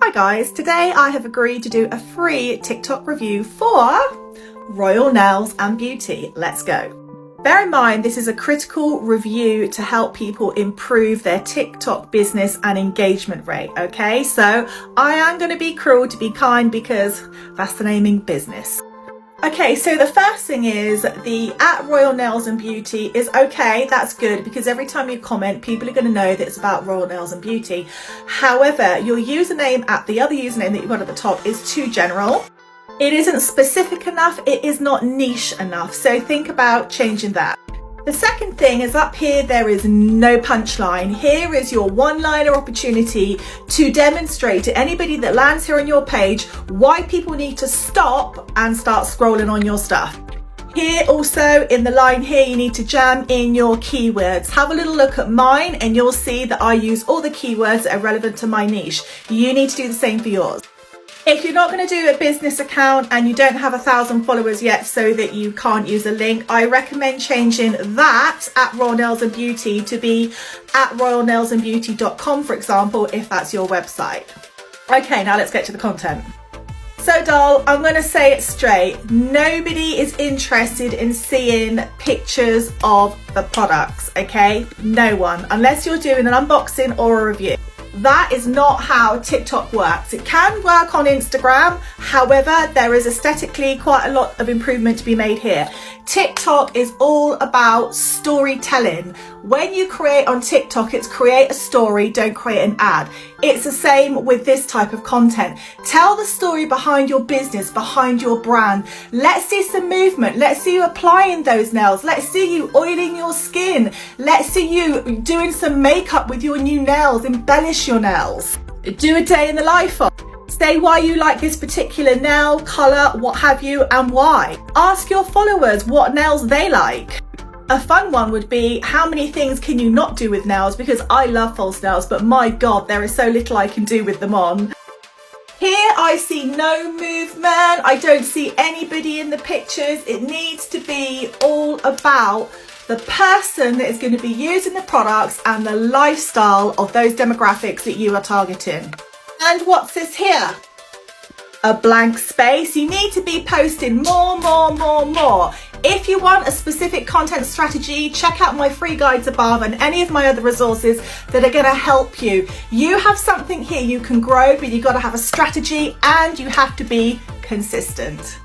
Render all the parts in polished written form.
Hi guys, today I have agreed to do a free TikTok review for Royal Nails and Beauty. Let's go. Bear in mind, this is a critical review to help people improve their TikTok business and engagement rate, okay? So I am going to be cruel to be kind because that's the naming business. Okay, so the first thing is the @Royal Nails and Beauty is okay, that's good, because every time you comment, people are going to know that it's about Royal Nails and Beauty. However, your username at the other username that you've got at the top is too general. It isn't specific enough, it is not niche enough, so think about changing that. The second thing is up here, there is no punchline. Here is your one-liner opportunity to demonstrate to anybody that lands here on your page why people need to stop and start scrolling on your stuff. Here also in the line here, you need to jam in your keywords. Have a little look at mine and you'll see that I use all the keywords that are relevant to my niche. You need to do the same for yours. If you're not going to do a business account and you don't have 1,000 followers yet so that you can't use a link, I recommend changing that @Royal Nails and Beauty to be @royalnailsandbeauty.com, for example, if that's your website. Okay, now let's get to the content. So doll, I'm going to say it straight. Nobody is interested in seeing pictures of the products, okay? No one, unless you're doing an unboxing or a review. That is not how TikTok works. It can work on Instagram, however, there is aesthetically quite a lot of improvement to be made here. TikTok is all about storytelling. When you create on TikTok, it's create a story, don't create an ad. It's the same with this type of content. Tell the story behind your business, behind your brand. Let's see some movement. Let's see you applying those nails. Let's see you oiling your skin. Let's see you doing some makeup with your new nails. Embellish your nails. Do a day in the life of. Say why you like this particular nail, colour, what have you, and why. Ask your followers what nails they like. A fun one would be, how many things can you not do with nails? Because I love false nails, but my God, there is so little I can do with them on. Here I see no movement. I don't see anybody in the pictures. It needs to be all about the person that is going to be using the products and the lifestyle of those demographics that you are targeting. And what's this here? A blank space. You need to be posting more. If you want a specific content strategy, check out my free guides above and any of my other resources that are going to help you. You have something here you can grow, but you've got to have a strategy and you have to be consistent.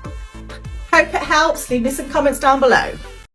Hope it helps. Leave me some comments down below.